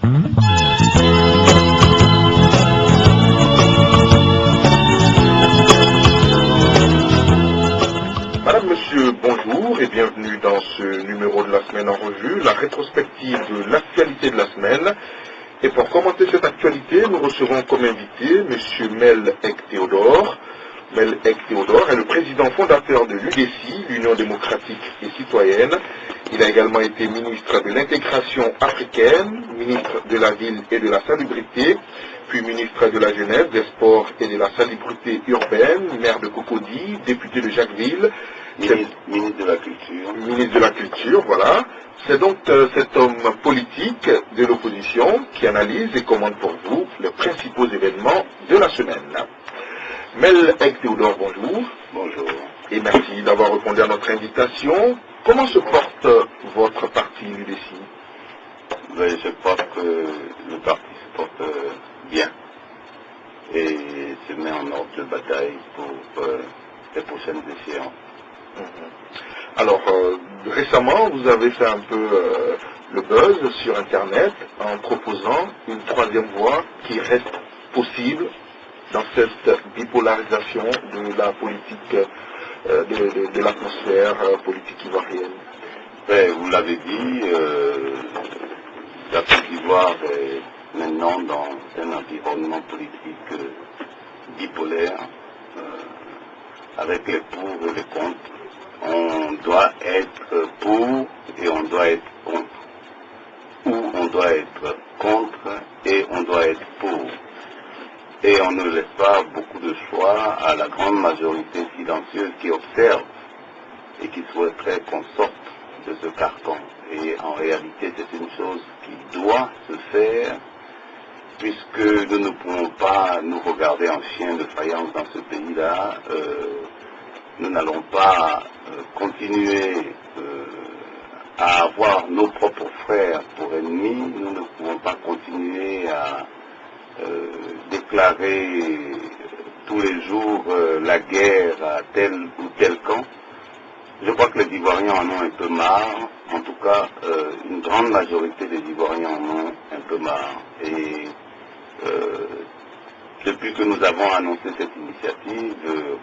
Madame, monsieur, bonjour et bienvenue dans ce numéro de la semaine en revue, la rétrospective de l'actualité de la semaine. Et pour commenter cette actualité, nous recevons comme invité monsieur Mel Ek Théodore. Mel Ek Théodore est le président fondateur de l'UDC, l'Union démocratique et citoyenne. Il a également été ministre de l'intégration africaine, ministre de la ville et de la salubrité, puis ministre de la jeunesse, des sports et de la salubrité urbaine, maire de Cocody, député de Jacquesville, ministre de la Culture. Ministre de la Culture, voilà. C'est donc cet homme politique de l'opposition qui analyse et commente pour vous les principaux événements de la semaine. Mel Ek Théodore, bonjour. Bonjour. Et merci d'avoir répondu à notre invitation. Comment se porte votre parti, l'UDC? Je crois que le parti se porte bien et se met en ordre de bataille pour les prochaines échéances. Alors, récemment, vous avez fait un peu le buzz sur Internet en proposant une troisième voie qui reste possible dans cette bipolarisation de la politique, de l'atmosphère politique ivoirienne. Vous l'avez dit, la Côte d'Ivoire est maintenant dans un environnement politique bipolaire, avec les pour et les contre. On doit être pour et on doit être contre. Ou on doit être contre et on doit être pour. Et on ne laisse pas beaucoup de choix à la grande majorité silencieuse qui observe et qui souhaiterait qu'on sorte de ce carcan. Et en réalité, c'est une chose qui doit se faire, puisque nous ne pouvons pas nous regarder en chien de faïence dans ce pays-là. Nous n'allons pas continuer à avoir nos propres frères pour ennemis. Nous ne pouvons pas continuer à déclarer tous les jours la guerre à tel ou tel camp. Je crois que les Ivoiriens en ont un peu marre. En tout cas, une grande majorité des Ivoiriens en ont un peu marre. Et depuis que nous avons annoncé cette initiative,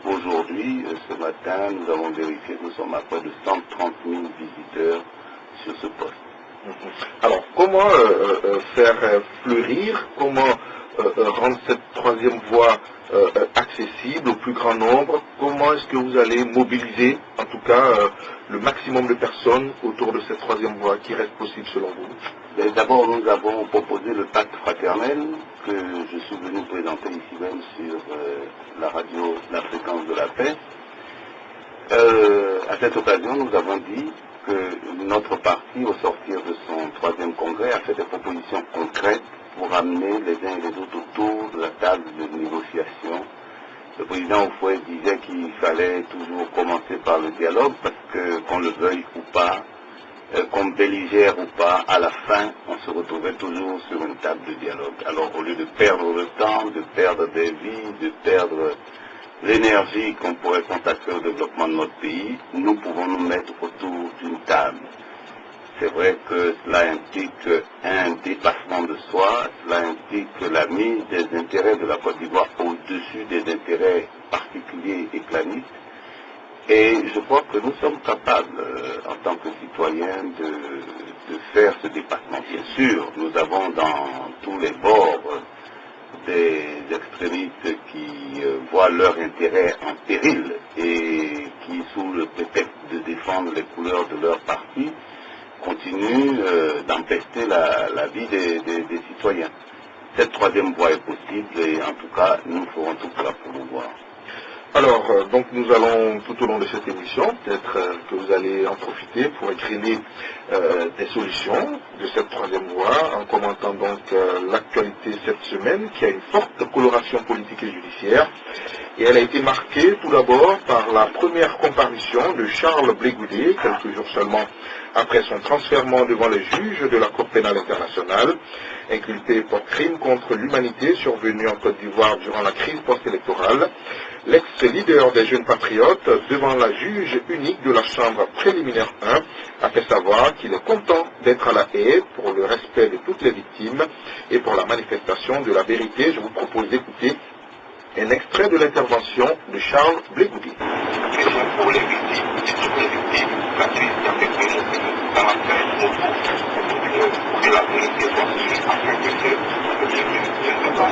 aujourd'hui, ce matin, nous avons vérifié que nous sommes à près de 130 000 visiteurs sur ce poste. Alors, comment faire fleurir, comment rendre cette troisième voie accessible au plus grand nombre? Comment est-ce que vous allez mobiliser, en tout cas, le maximum de personnes autour de cette troisième voie qui reste possible selon vous? D'abord, nous avons proposé le pacte fraternel que je suis venu présenter ici même sur la radio La Fréquence de la Paix. À cette occasion, nous avons dit que notre parti, au sortir de son troisième congrès, a fait des propositions concrètes pour amener les uns et les autres autour de la table de négociation. Le président Oufoué disait qu'il fallait toujours commencer par le dialogue parce que, qu'on le veuille ou pas, qu'on belligère ou pas, à la fin, on se retrouvait toujours sur une table de dialogue. Alors, au lieu de perdre le temps, de perdre des vies, de perdre l'énergie qu'on pourrait consacrer au développement de notre pays, nous pouvons nous mettre autour d'une table. C'est vrai que cela implique un dépassement de soi, cela implique la mise des intérêts de la Côte d'Ivoire au-dessus des intérêts particuliers et clanistes. Et je crois que nous sommes capables, en tant que citoyens, de faire ce dépassement. Bien sûr, nous avons dans tous les bords des extrémistes qui voient leur intérêt en péril et qui, sous le prétexte de défendre les couleurs de leur parti, continuent d'empester la vie des citoyens. Cette troisième voie est possible et en tout cas, nous ferons tout pour la promouvoir. Alors, donc nous allons tout au long de cette émission, peut-être que vous allez en profiter pour écrire des solutions de cette troisième voie, en commentant donc l'actualité cette semaine, qui a une forte coloration politique et judiciaire. Et elle a été marquée tout d'abord par la première comparution de Charles Blé Goudé, quelques jours seulement après son transfèrement devant les juges de la Cour pénale internationale. Inculpé pour crime contre l'humanité survenu en Côte d'Ivoire durant la crise post-électorale, l'ex-leader des Jeunes Patriotes, devant la juge unique de la Chambre préliminaire 1, a fait savoir qu'il est content d'être à La Haye pour le respect de toutes les victimes et pour la manifestation de la vérité. Je vous propose d'écouter un extrait de l'intervention de Charles Blégoudier. Pour les victimes, et toutes les victimes, la crise qui a fait que nous, dans la paix, nous pour que la vérité soit sûre, afin que je ne sais pas,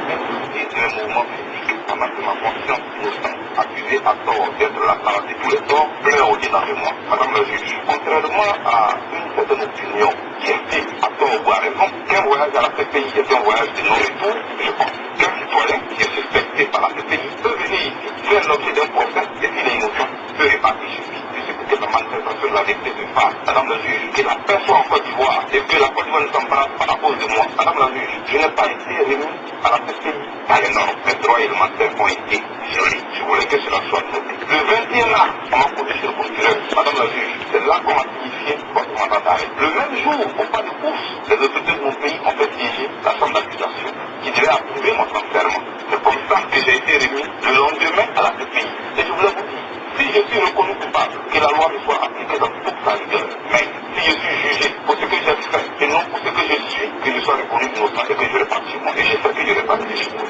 et un mouvement physique, en ma conscience innocente, accusé à tort d'être la parole de tous les torts, pleure au-dedans de moi, Madame la juge. Contrairement à une certaine opinion qui estime à tort ou à raison, qu'un voyage à la CPI est un voyage de non-retour, je pense qu'un citoyen qui est suspecté par la CPI peut venir ici, faire l'objet d'un procès, et s'il est innocent, peut répartir sur lui. Je sais que la manifestation de la vérité se fasse, Madame la juge, que la paix soit en Côte d'Ivoire, et que la Côte d'Ivoire ne s'embarrasse pas à cause de moi. Madame la juge, je n'ai pas été remis à la CPI par les normes. Mes droits élémentaires ont été violés. Je voulais que cela soit noté. Le 21 mars, on m'a coupé sur le procureur. Madame la juge, c'est là qu'on m'a signifié votre mandat d'arrêt. Le même jour, au pas de course, les autorités de mon pays ont fait siéger la chambre d'accusation qui devait approuver mon transfèrement. C'est comme ça que j'ai été remis le lendemain à la CPI. Et je voulais vous dire, si je suis reconnu coupable, que la loi me soit appliquée dans toute sa rigueur. Mais si je suis jugé pour ce que j'ai fait et non pour ce que je suis, que je sois reconnu innocent et que je répartis chez moi. Et j'espère que je répartis chez moi.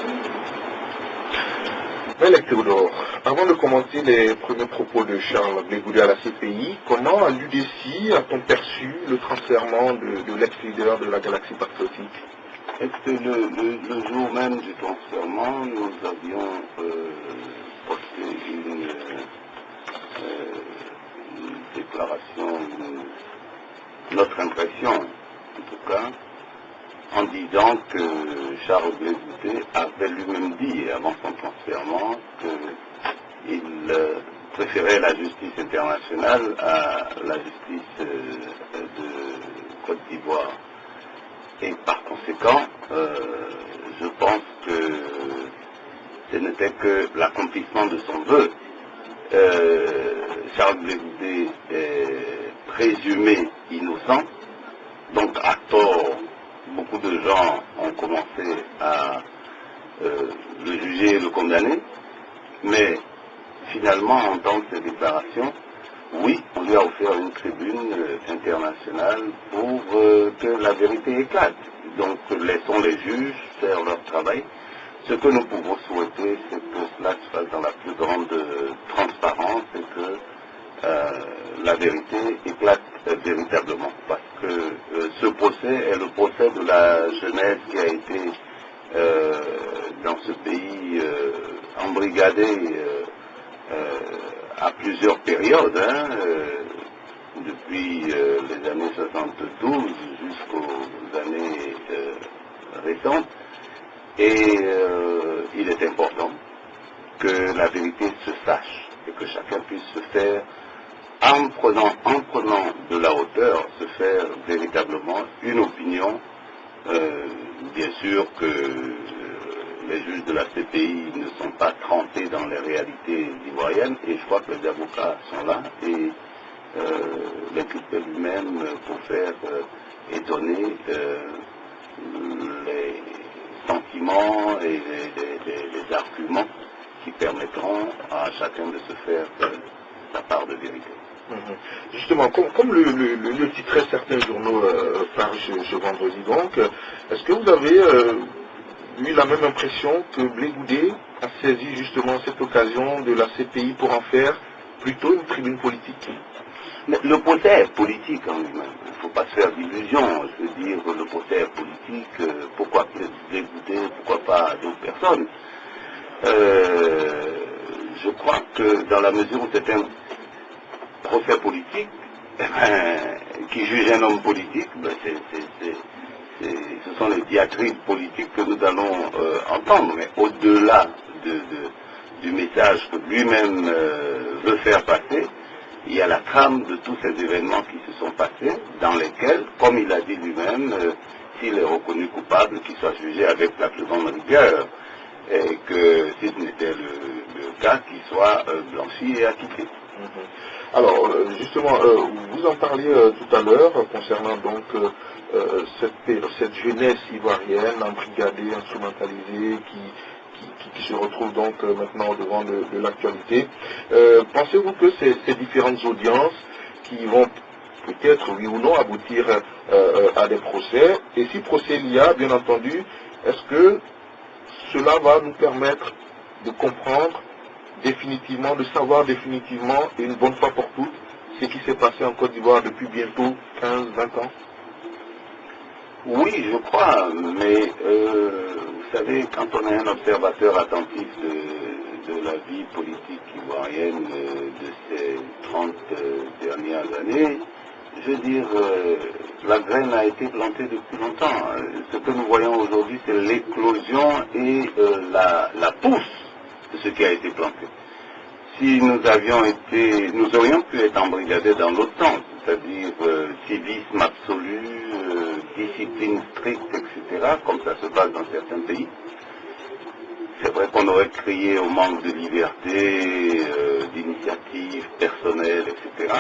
Belle Théodore, avant de commenter les premiers propos de Charles Blégoudier à la CPI, comment à l'UDC a-t-on perçu le transfèrement de l'ex-leader de la Galaxie Patriotique? Le jour même du transfèrement, nous avions posté une déclaration, notre impression en tout cas, en disant que Charles Blégoudier avait lui-même dit avant son transfèrement qu'il préférait la justice internationale à la justice de Côte d'Ivoire. Et par conséquent, je pense que ce n'était que l'accomplissement de son vœu. Charles Blégoudier est présumé innocent, donc à tort, beaucoup de gens ont commencé à le juger et le condamner, mais finalement, en entend ces déclarations, oui, on lui a offert une tribune internationale pour que la vérité éclate. Donc laissons les juges faire leur travail. Ce que nous pouvons souhaiter, c'est que cela se fasse dans la plus grande transparence et que la vérité éclate véritablement. Parce que ce procès est le procès de la jeunesse qui a été dans ce pays embrigadée à plusieurs périodes, depuis les années 72 jusqu'aux années récentes. Et il est important que la vérité se sache et que chacun puisse se faire, en prenant de la hauteur, se faire véritablement une opinion. Bien sûr que les juges de la CPI ne sont pas trempés dans les réalités ivoiriennes et je crois que les avocats sont là et l'inculpé lui-même pour faire étonner les sentiments et les arguments qui permettront à chacun de se faire sa part de vérité. Justement, comme le titraient certains journaux par ce vendredi, donc, est-ce que vous avez eu la même impression que Blégoudier a saisi justement cette occasion de la CPI pour en faire plutôt une tribune politique? Mais le procès est politique en lui-même. Il ne faut pas se faire d'illusions. Je veux dire, le procès est politique. Pourquoi Blégoudier, pourquoi pas d'autres personnes? Je crois que dans la mesure où c'est un procès politique, qui juge un homme politique, ce sont les diatribes politiques que nous allons entendre. Mais au-delà du message que lui-même veut faire passer, il y a la trame de tous ces événements qui se sont passés, dans lesquels, comme il a dit lui-même, s'il est reconnu coupable, qu'il soit jugé avec la plus grande rigueur, et que si ce n'était le cas, qu'il soit blanchi et acquitté. Alors, justement, vous en parliez tout à l'heure concernant donc cette jeunesse ivoirienne embrigadée, instrumentalisée, qui se retrouve donc maintenant au devant de l'actualité. Pensez-vous que ces différentes audiences qui vont peut-être, oui ou non, aboutir à des procès, et si procès il y a, bien entendu, est-ce que cela va nous permettre de comprendre définitivement, de savoir définitivement et une bonne fois pour toutes ce qui s'est passé en Côte d'Ivoire depuis bientôt 15-20 ans? Oui, je crois, mais vous savez, quand on est un observateur attentif de la vie politique ivoirienne de ces 30 dernières années, je veux dire, la graine a été plantée depuis longtemps. Ce que nous voyons aujourd'hui, c'est l'éclosion et la pousse de ce qui a été planté. Si nous aurions pu être embrigadés dans l'autre sens, c'est-à-dire civisme absolu, discipline stricte, etc., comme ça se passe dans certains pays. C'est vrai qu'on aurait crié au manque de liberté, d'initiative personnelle, etc.,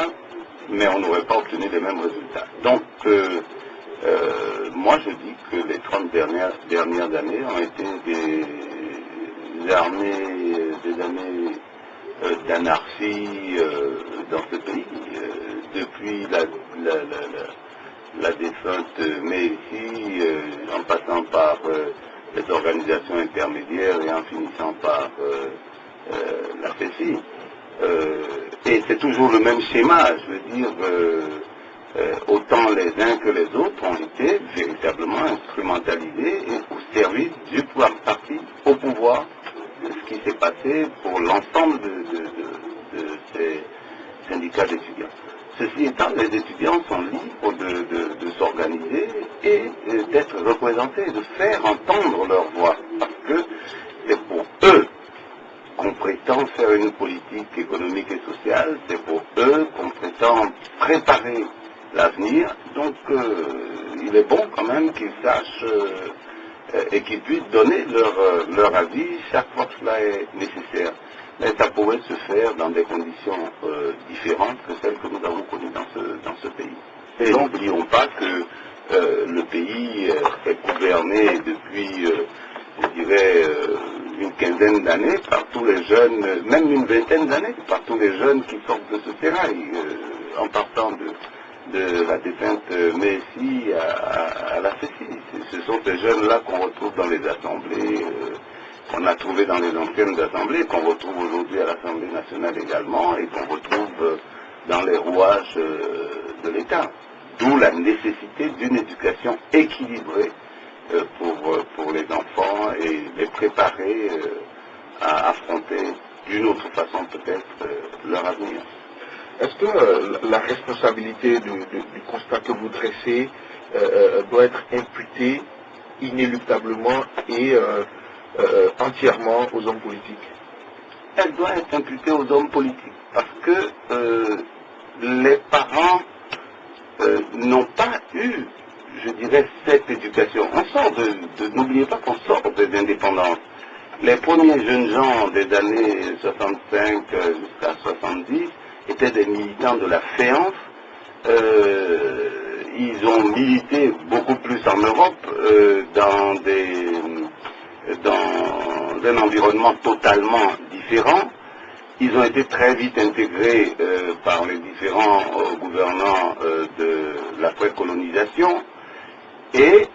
mais on n'aurait pas obtenu les mêmes résultats. Donc, moi je dis que les 30 dernières années ont été des années d'anarchie dans ce pays, depuis la défunte Mélissi, en passant par les organisations intermédiaires et en finissant par la CECI. Et c'est toujours le même schéma, je veux dire, autant les uns que les autres ont été véritablement instrumentalisés et au service du parti au pouvoir. Ce qui s'est passé pour l'ensemble de ces syndicats d'étudiants. Ceci étant, les étudiants sont libres de s'organiser et d'être représentés, de faire entendre leur voix, parce que c'est pour eux qu'on prétend faire une politique économique et sociale, c'est pour eux qu'on prétend préparer l'avenir, donc il est bon quand même qu'ils sachent et qu'ils puissent donner leur avis chaque fois que cela est nécessaire. Mais ça pourrait se faire dans des conditions différentes que celles que nous avons connues dans ce pays. Et n'oublions pas que le pays est gouverné depuis, je dirais, une quinzaine d'années par tous les jeunes, même une vingtaine d'années, par tous les jeunes qui sortent de ce sérail, en partant de la défunte Messi à la CECI. Ce sont ces jeunes-là qu'on retrouve dans les assemblées, qu'on a trouvé dans les anciennes assemblées, qu'on retrouve aujourd'hui à l'Assemblée nationale également, et qu'on retrouve dans les rouages de l'État. D'où la nécessité d'une éducation équilibrée pour les enfants et les préparer à affronter d'une autre façon peut-être leur avenir. Est-ce que la responsabilité du constat que vous dressez doit être imputée inéluctablement et entièrement aux hommes politiques? Elle doit être imputée aux hommes politiques parce que les parents n'ont pas eu, je dirais, cette éducation. On sort n'oubliez pas qu'on sort des indépendances. Les premiers jeunes gens des années 65 jusqu'à 70 étaient des militants de la féance. Ils ont milité beaucoup plus en Europe dans un environnement totalement différent. Ils ont été très vite intégrés par les différents gouvernants de l'après-colonisation et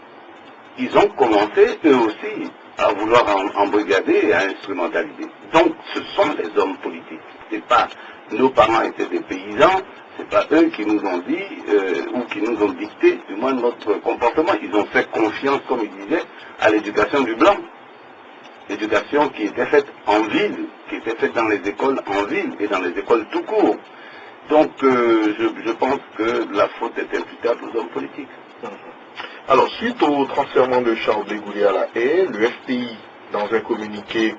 ils ont commencé eux aussi à vouloir embrigader et à instrumentaliser. Donc ce sont les hommes politiques. C'est pas nos parents étaient des paysans, c'est pas eux qui nous ont dit ou qui nous ont dicté du moins notre comportement. Ils ont fait confiance, comme ils disaient, à l'éducation du blanc. L'éducation qui était faite en ville, qui était faite dans les écoles en ville et dans les écoles tout court. Donc je pense que la faute est imputable aux hommes politiques. Alors, suite au transfèrement de Charles de Goulet à la haie, le FPI, dans un communiqué,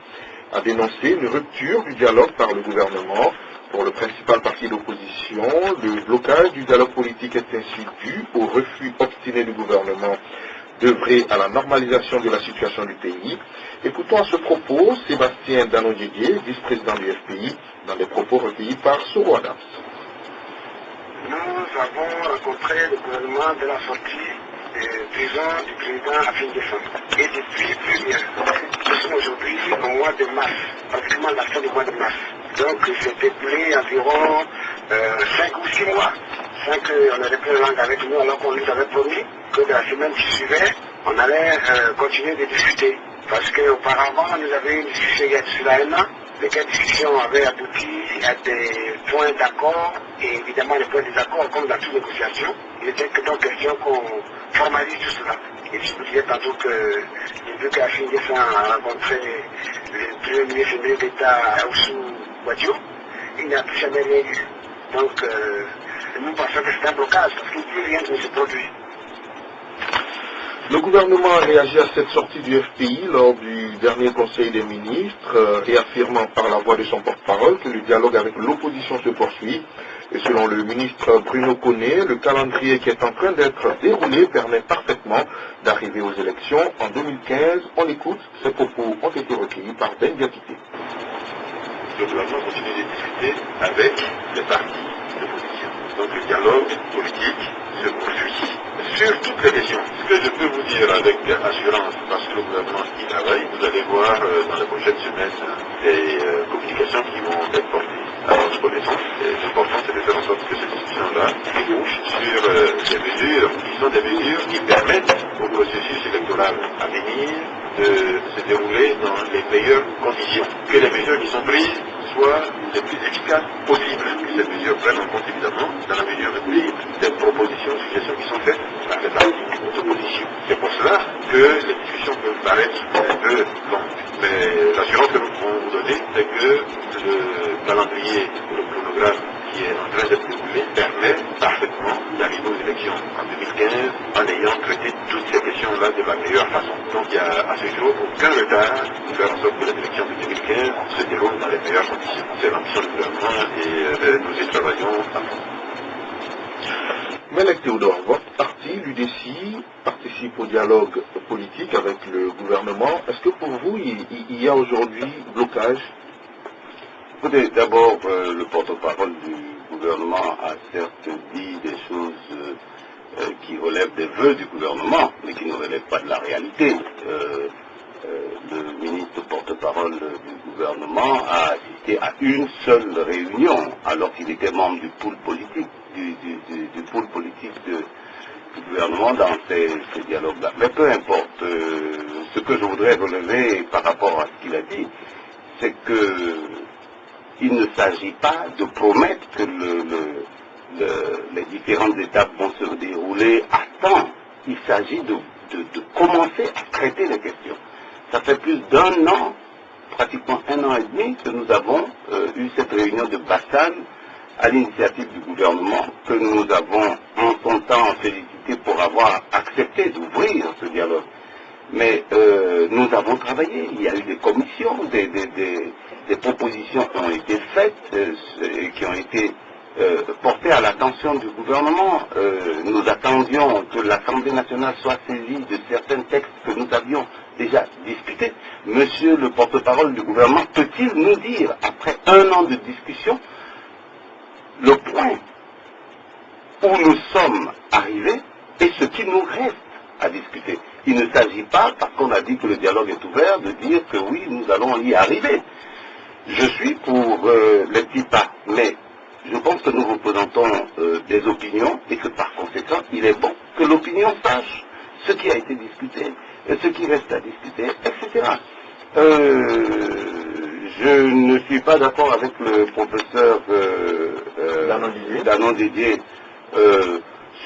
a dénoncé une rupture du dialogue par le gouvernement. Pour le principal parti d'opposition, le blocage du dialogue politique est ainsi dû au refus obstiné du gouvernement d'œuvrer à la normalisation de la situation du pays. Écoutons à ce propos Sébastien Danon-Didier, vice-président du FPI, dans les propos recueillis par Soro Adams. Nous avons rencontré le gouvernement de la sortie prison du président Afin Descente. Et depuis plus bien, nous sommes aujourd'hui au mois de mars, pratiquement la fin du mois de mars. Donc c'est écoulé environ 5 ou 6 mois sans qu'on ait repris la langue avec nous, alors qu'on nous avait promis que de la semaine qui suivait, on allait continuer de discuter. Parce qu'auparavant, nous avions une discussion il y a cela un an, lesquelles discussions avaient abouti à des points d'accord, et évidemment les points de désaccord, comme dans toute négociation. Il était donc question qu'on formalise tout cela. Et je vous disais tantôt que, vu qu'Afin Descente a rencontré le premier ministre et ministre d'État Oussou Boadio, il n'a plus jamais rien eu. Donc, nous pensons que c'est un blocage, parce que plus rien ne se produit. Le gouvernement a réagi à cette sortie du FPI lors du dernier Conseil des ministres, réaffirmant par la voix de son porte-parole que le dialogue avec l'opposition se poursuit. Et selon le ministre Bruno Koné, le calendrier qui est en train d'être déroulé permet parfaitement d'arriver aux élections en 2015. On écoute, ces propos ont été recueillis par Ben Diakité. Le gouvernement continue de discuter avec les partis d'opposition. Donc le dialogue politique se poursuit sur toutes les questions. Ce que je peux vous dire avec assurance, parce que le gouvernement y travaille, vous allez voir dans les prochaines semaines des communications qui vont être portées à notre connaissance. L'important, c'est de faire en sorte que cette discussion-là débouche sur des mesures qui sont des mesures qui permettent au processus électoral à venir de se dérouler dans les meilleures conditions. Que les mesures qui sont prises soient les plus efficaces possibles. Que ces mesures prennent en compte évidemment, dans la mesure du pays, des propositions, suggestions qui sont faites par les partis d'opposition. C'est pour cela que les discussions peuvent paraître un peu longues. Mais l'assurance que nous pouvons vous donner, c'est que le calendrier, le chronogramme qui est en train d'être déroulé permet parfaitement d'arriver aux élections en 2015 en ayant traité toutes ces questions-là de la meilleure façon. Donc il n'y a à ce jour aucun retard pour faire en sorte que les élections de 2015 se déroulent dans les meilleures conditions. C'est l'ambition du gouvernement et nous y travaillons à fond. Mélèque Théodore, votre parti, l'UDC, participe au dialogue politique avec le gouvernement. Est-ce que pour vous, il y a aujourd'hui blocage? Écoutez, d'abord, le porte-parole du gouvernement a certes dit des choses qui relèvent des vœux du gouvernement, mais qui ne relèvent pas de la réalité. Le ministre porte-parole du gouvernement a assisté à une seule réunion, alors qu'il était membre du pôle politique, du pôle politique du gouvernement dans ces dialogues-là. Mais peu importe, ce que je voudrais relever par rapport à ce qu'il a dit, c'est que il ne s'agit pas de promettre que les différentes étapes vont se dérouler à temps. Il s'agit de commencer à traiter les questions. Ça fait plus d'1 an, pratiquement 1 an et demi, que nous avons eu cette réunion de Bassane à l'initiative du gouvernement, que nous avons en son temps félicité pour avoir accepté d'ouvrir ce dialogue. Mais nous avons travaillé, il y a eu des commissions, des propositions qui ont été faites et qui ont été portées à l'attention du gouvernement. Nous attendions que l'Assemblée nationale soit saisie de certains textes que nous avions déjà discutés. Monsieur le porte-parole du gouvernement peut-il nous dire, après 1 an de discussion, le point où nous sommes arrivés et ce qui nous reste à discuter? Il ne s'agit pas, parce qu'on a dit que le dialogue est ouvert, de dire que oui, nous allons y arriver. Je suis pour les petits pas, mais je pense que nous représentons des opinions et que par conséquent, il est bon que l'opinion sache ce qui a été discuté, ce qui reste à discuter, etc. Je ne suis pas d'accord avec le professeur Danon Didier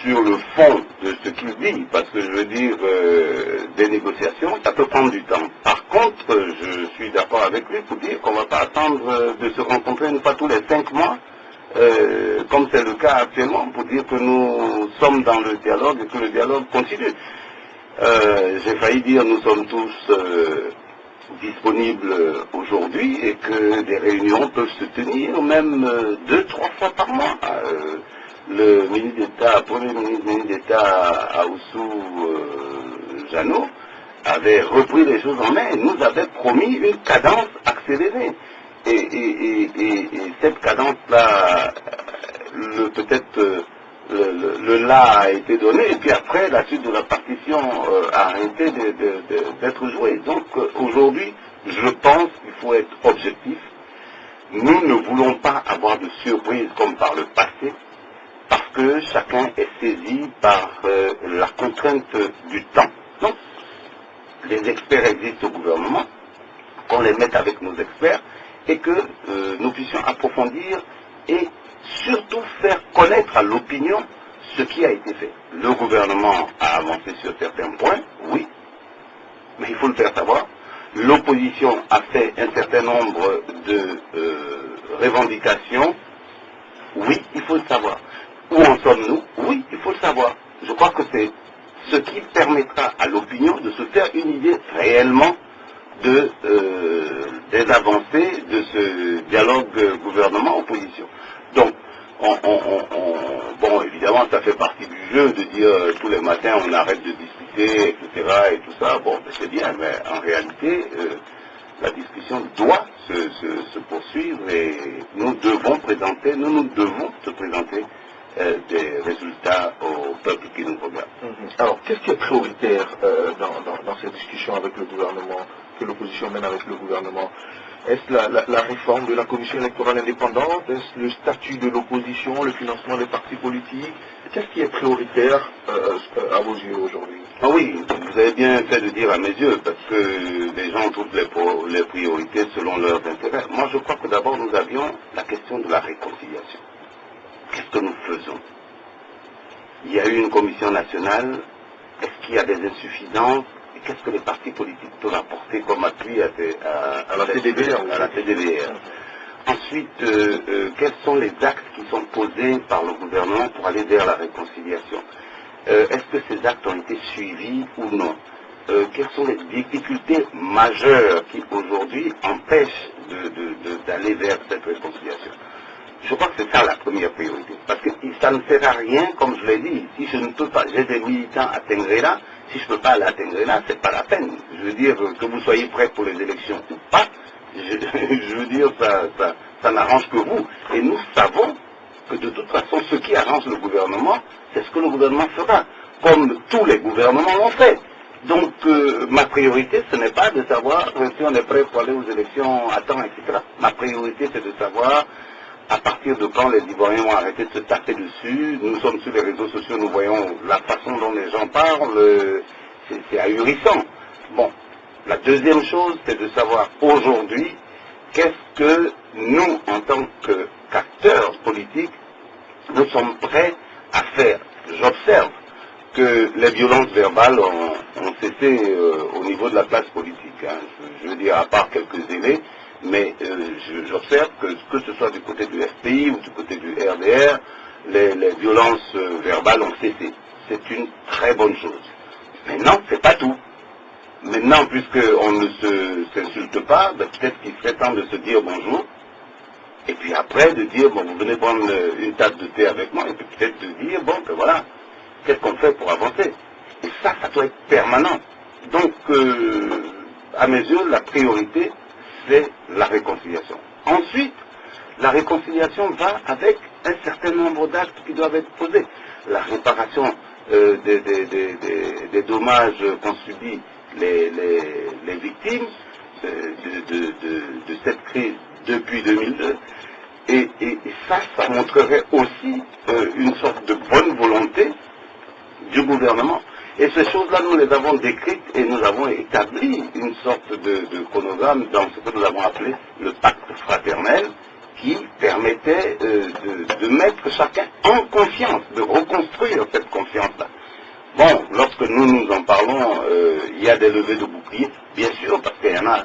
sur le fond de ce qu'il dit, parce que je veux dire, des négociations, ça peut prendre du temps. Par contre, je suis d'accord avec lui pour dire qu'on ne va pas attendre de se rencontrer une fois tous les 5 mois, comme c'est le cas actuellement, pour dire que nous sommes dans le dialogue et que le dialogue continue. J'ai failli dire nous sommes tous disponibles aujourd'hui et que des réunions peuvent se tenir même 2-3 fois par mois. Le ministre d'État, premier ministre d'État Oussou, Jeannot, avait repris les choses en main et nous avait promis une cadence accélérée. Et cette cadence-là, peut-être le là a été donné, et puis après, la suite de la partition a arrêté d'être jouée. Donc aujourd'hui, je pense qu'il faut être objectif. Nous ne voulons pas avoir de surprise comme par le passé, parce que chacun est saisi par la contrainte du temps. Donc, les experts existent au gouvernement, qu'on les mette avec nos experts, et que nous puissions approfondir et surtout faire connaître à l'opinion ce qui a été fait. Le gouvernement a avancé sur certains points, oui, mais il faut le faire savoir. L'opposition a fait un certain nombre de revendications, oui, il faut le savoir. Où en sommes-nous? Oui, il faut le savoir. Je crois que c'est ce qui permettra à l'opinion de se faire une idée réellement des avancées de ce dialogue gouvernement-opposition. Donc, bon, évidemment, ça fait partie du jeu de dire tous les matins on arrête de discuter, etc. et tout ça. Bon, c'est bien, mais en réalité, la discussion doit se poursuivre et nous devons se présenter des résultats au peuple qui nous regarde. Alors, qu'est-ce qui est prioritaire dans cette discussion avec le gouvernement, que l'opposition mène avec le gouvernement? Est-ce la réforme de la commission électorale indépendante? Est-ce le statut de l'opposition, le financement des partis politiques? Qu'est-ce qui est prioritaire à vos yeux aujourd'hui? Ah oui, vous avez bien fait de dire à mes yeux, parce que les gens trouvent les priorités selon leurs intérêts. Moi, je crois que d'abord, nous avions la question de la réconciliation. Qu'est-ce que nous faisons? Il y a eu une commission nationale. Est-ce qu'il y a des insuffisances? Et qu'est-ce que les partis politiques peuvent apporter comme appui à la CDBR? Ensuite, quels sont les actes qui sont posés par le gouvernement pour aller vers la réconciliation? Est-ce que ces actes ont été suivis ou non? Quelles sont les difficultés majeures qui aujourd'hui empêchent d'aller vers cette réconciliation? Je crois que c'est ça la première priorité. Parce que ça ne sert à rien, comme je l'ai dit, si je ne peux pas, j'ai des militants à Tengrela, si je ne peux pas aller à Tengrela, c'est pas la peine. Je veux dire, que vous soyez prêts pour les élections ou pas, je veux dire, ça n'arrange que vous. Et nous savons que de toute façon, ce qui arrange le gouvernement, c'est ce que le gouvernement fera, comme tous les gouvernements l'ont fait. Donc, ma priorité, ce n'est pas de savoir si on est prêt pour aller aux élections à temps, etc. Ma priorité, c'est de savoir à partir de quand les Ivoiriens vont arrêter de se taper dessus. Nous sommes sur les réseaux sociaux, nous voyons la façon dont les gens parlent, c'est ahurissant. Bon, la deuxième chose, c'est de savoir aujourd'hui qu'est-ce que nous, en tant qu'acteurs politiques, nous sommes prêts à faire. J'observe que les violences verbales ont cessé au niveau de la classe politique. Hein. Je veux dire, à part quelques aînés, mais j'observe que ce soit du côté du FPI ou du côté du RDR, les violences verbales ont cessé. C'est une très bonne chose. Maintenant, c'est pas tout. Maintenant, puisqu'on ne s'insulte pas, ben, peut-être qu'il serait temps de se dire bonjour, et puis après de dire, bon, vous venez prendre une tasse de thé avec moi, et puis peut-être de dire, bon, ben voilà, qu'est-ce qu'on fait pour avancer? Et ça doit être permanent. Donc, à mes yeux, la priorité, c'est la réconciliation. Ensuite, la réconciliation va avec un certain nombre d'actes qui doivent être posés. La réparation des dommages qu'ont subis les victimes de cette crise depuis 2002. Et ça montrerait aussi une sorte de bonne volonté du gouvernement. Et ces choses-là, nous les avons décrites et nous avons établi une sorte de chronogramme dans ce que nous avons appelé le pacte fraternel, qui permettait de mettre chacun en confiance, de reconstruire cette confiance-là. Bon, lorsque nous en parlons, il y a des levées de boucliers, bien sûr, parce qu'il y en a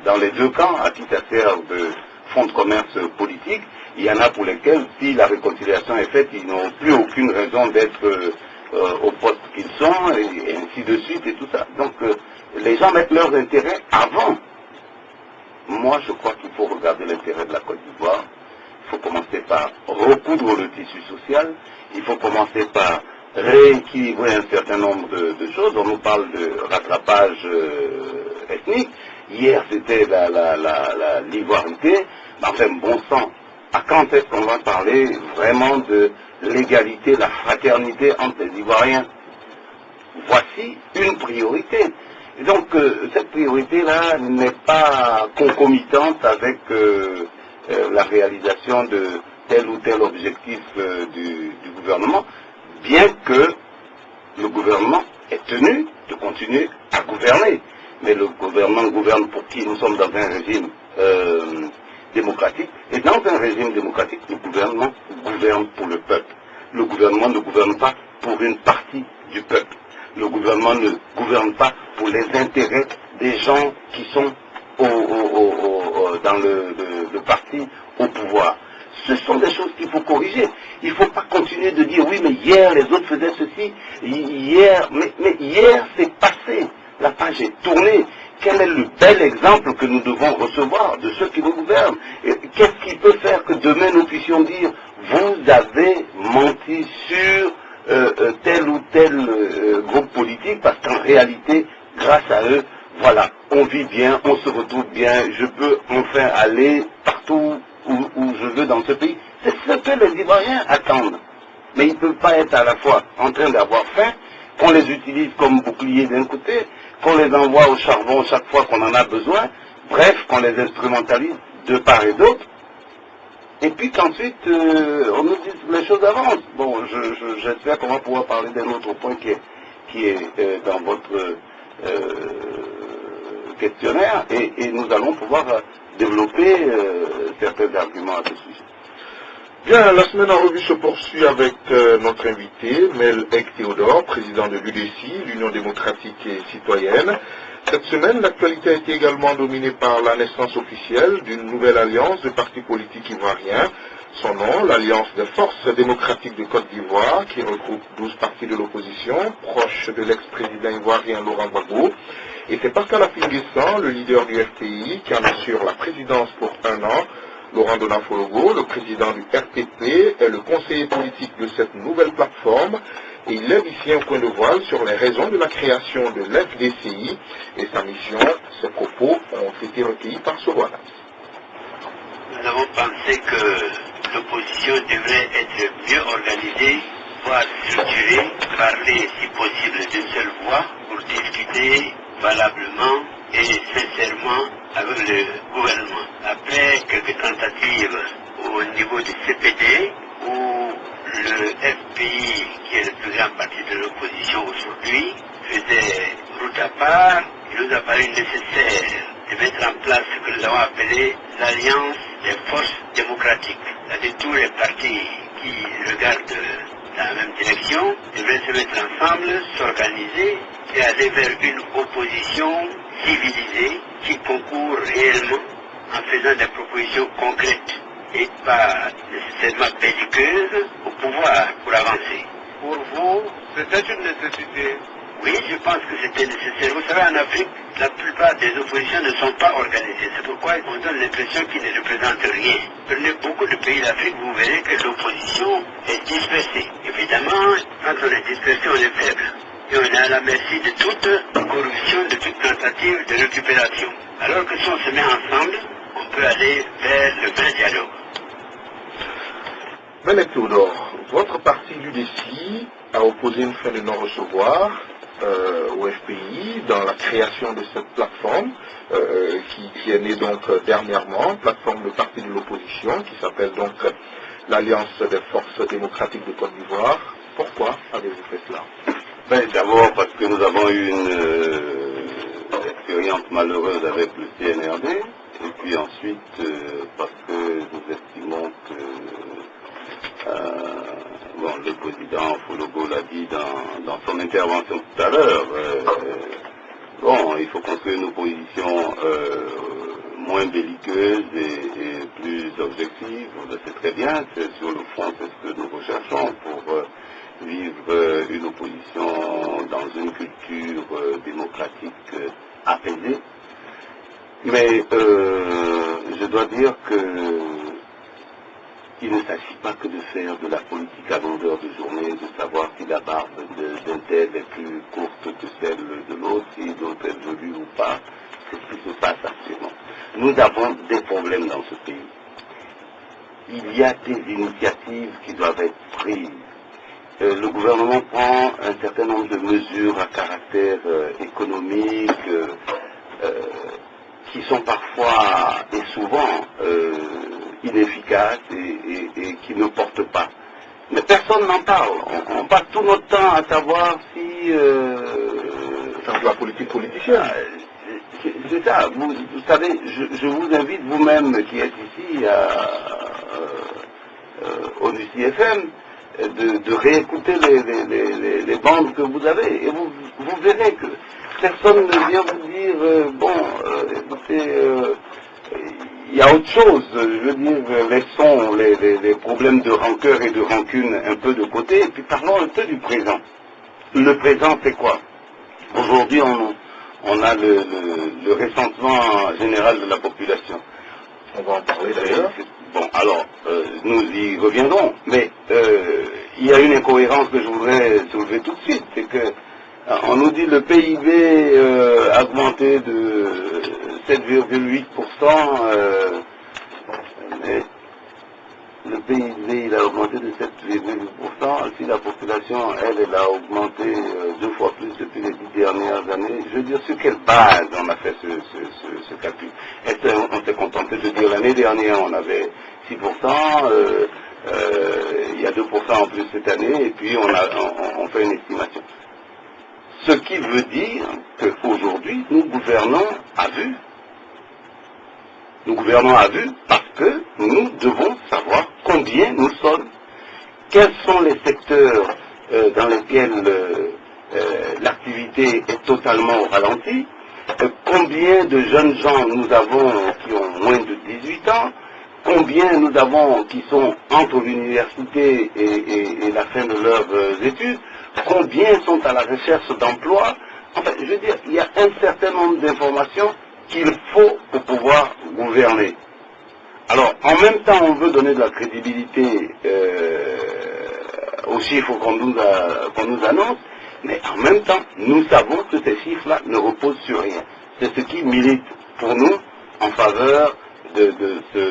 dans les deux camps, à qui ça sert de fonds de commerce politique, il y en a pour lesquels, si la réconciliation est faite, ils n'ont plus aucune raison d'être au poste qu'ils sont, et ainsi de suite, et tout ça. Donc, les gens mettent leurs intérêts avant. Moi, je crois qu'il faut regarder l'intérêt de la Côte d'Ivoire. Il faut commencer par recoudre le tissu social. Il faut commencer par rééquilibrer un certain nombre de choses. On nous parle de rattrapage ethnique. Hier, c'était l'ivoirité. Enfin, bon sang, à quand est-ce qu'on va parler vraiment de l'égalité, la fraternité entre les Ivoiriens? Voici une priorité. Et donc, cette priorité-là n'est pas concomitante avec la réalisation de tel ou tel objectif du gouvernement, bien que le gouvernement est tenu de continuer à gouverner. Mais le gouvernement gouverne pour qui? Nous sommes dans un régime démocratique. Et dans un régime démocratique, le gouvernement gouverne pour le peuple. Le gouvernement ne gouverne pas pour une partie du peuple. Le gouvernement ne gouverne pas pour les intérêts des gens qui sont dans le parti au pouvoir. Ce sont des choses qu'il faut corriger. Il ne faut pas continuer de dire oui, mais hier les autres faisaient ceci, hier, mais hier c'est passé, la page est tournée. Quel est le bel exemple que nous devons recevoir de ceux qui nous gouvernent? Qu'est-ce qui peut faire que demain nous puissions dire vous avez menti sur tel ou tel groupe politique, parce qu'en réalité, grâce à eux, voilà, on vit bien, on se retrouve bien, je peux enfin aller partout où je veux dans ce pays. C'est ce que les Ivoiriens attendent. Mais ils ne peuvent pas être à la fois en train d'avoir faim, qu'on les utilise comme bouclier d'un côté, qu'on les envoie au charbon chaque fois qu'on en a besoin, bref, qu'on les instrumentalise de part et d'autre, et puis qu'ensuite on nous dise les choses avancent. Bon, j'espère qu'on va pouvoir parler d'un autre point qui est dans votre questionnaire, et nous allons pouvoir développer certains arguments à ce sujet. Bien, la semaine en revue se poursuit avec notre invité, Mel Ek Théodore, président de l'UDC, l'Union démocratique et citoyenne. Cette semaine, l'actualité a été également dominée par la naissance officielle d'une nouvelle alliance de partis politiques ivoiriens. Son nom, l'Alliance des forces démocratiques de Côte d'Ivoire, qui regroupe 12 partis de l'opposition, proches de l'ex-président ivoirien Laurent Gbagbo. Et c'est Pascal Affi-N'Guessan, le leader du FPI, qui en assure la présidence pour 1 an. Laurent Donafologo, le président du RPP, est le conseiller politique de cette nouvelle plateforme, et il lève ici un point de voile sur les raisons de la création de l'FDCI et sa mission. Ses propos ont été recueillis par Soroanas. Nous avons pensé que l'opposition devrait être mieux organisée, voire structurée, parler si possible d'une seule voix pour discuter valablement et sincèrement avec le gouvernement. Après quelques tentatives au niveau du CPD, où le FPI, qui est le plus grand parti de l'opposition aujourd'hui, faisait route à part, il nous a paru nécessaire de mettre en place ce que nous avons appelé l'Alliance des forces démocratiques. C'est-à-dire tous les partis qui regardent dans la même direction devraient se mettre ensemble, s'organiser et aller vers une opposition civilisée qui concourt réellement en faisant des propositions concrètes et pas nécessairement belliqueuses au pouvoir pour avancer. Pour vous, c'était une nécessité? Oui, je pense que c'était nécessaire. Vous savez, en Afrique, la plupart des oppositions ne sont pas organisées. C'est pourquoi on donne l'impression qu'ils ne représentent rien. Prenez beaucoup de pays d'Afrique, vous verrez que l'opposition est dispersée. Évidemment, quand on est dispersé, on est faible. Et on est à la merci de toute corruption, de toute tentative de récupération. Alors que si on se met ensemble, on peut aller vers le vrai dialogue. Mel Théodore, votre parti l'UDC a opposé une fin de non-recevoir au FPI dans la création de cette plateforme qui est née donc dernièrement, plateforme de parti de l'opposition qui s'appelle donc l'Alliance des forces démocratiques de Côte d'Ivoire. Pourquoi avez-vous fait cela? D'abord parce que nous avons eu une expérience malheureuse avec le CNRD, et puis ensuite parce que nous estimons que le président Fologo l'a dit dans son intervention tout à l'heure, il faut construire une opposition moins belliqueuse et plus objective. On le sait très bien, c'est sur le fond, c'est ce que nous recherchons pour vivre une opposition dans une culture démocratique apaisée. Mais je dois dire que il ne s'agit pas que de faire de la politique à longueur de journée, de savoir si la barbe d'un tel est plus courte que celle de l'autre, si l'autre est velue ou pas. C'est ce qui se passe actuellement. Nous avons des problèmes dans ce pays. Il y a des initiatives qui doivent être prises. Le gouvernement prend un certain nombre de mesures à caractère économique qui sont parfois et souvent inefficaces et qui ne portent pas. Mais personne n'en parle. On passe tout notre temps à savoir si... c'est de la politique politicienne. C'est ça. Vous savez, je vous invite vous-même qui êtes ici au UCFM de réécouter les bandes que vous avez et vous verrez que personne ne vient vous dire écoutez, il y a autre chose. Je veux dire, laissons les problèmes de rancœur et de rancune un peu de côté et puis parlons un peu du présent. Le présent, c'est quoi? Aujourd'hui, on a le ressentiment général de la population. On va en parler d'ailleurs. Bon, alors, nous y reviendrons, mais il y a une incohérence que je voudrais soulever tout de suite, c'est que on nous dit le PIB a augmenté de 7,8%, mais le PIB il a augmenté de 7,8%, si la population, elle a augmenté 2 fois plus depuis les 10 dernières années. Je veux dire, sur quelle base on a fait ce calcul? On s'est contenté de dire l'année dernière on avait 6%, il y a 2% en plus cette année, et puis on fait une estimation. Ce qui veut dire qu'aujourd'hui, nous gouvernons à vue. Nous gouvernons à vue parce que nous devons savoir combien nous sommes, quels sont les secteurs dans lesquels l'activité est totalement au ralenti, combien de jeunes gens nous avons qui ont moins de 18 ans, combien nous avons qui sont entre l'université et la fin de leurs études, combien sont à la recherche d'emploi. Enfin, je veux dire, il y a un certain nombre d'informations qu'il faut pour pouvoir gouverner. Alors, en même temps, on veut donner de la crédibilité aux chiffres qu'on nous annonce, mais en même temps, nous savons que ces chiffres-là ne reposent sur rien. C'est ce qui milite pour nous en faveur de ce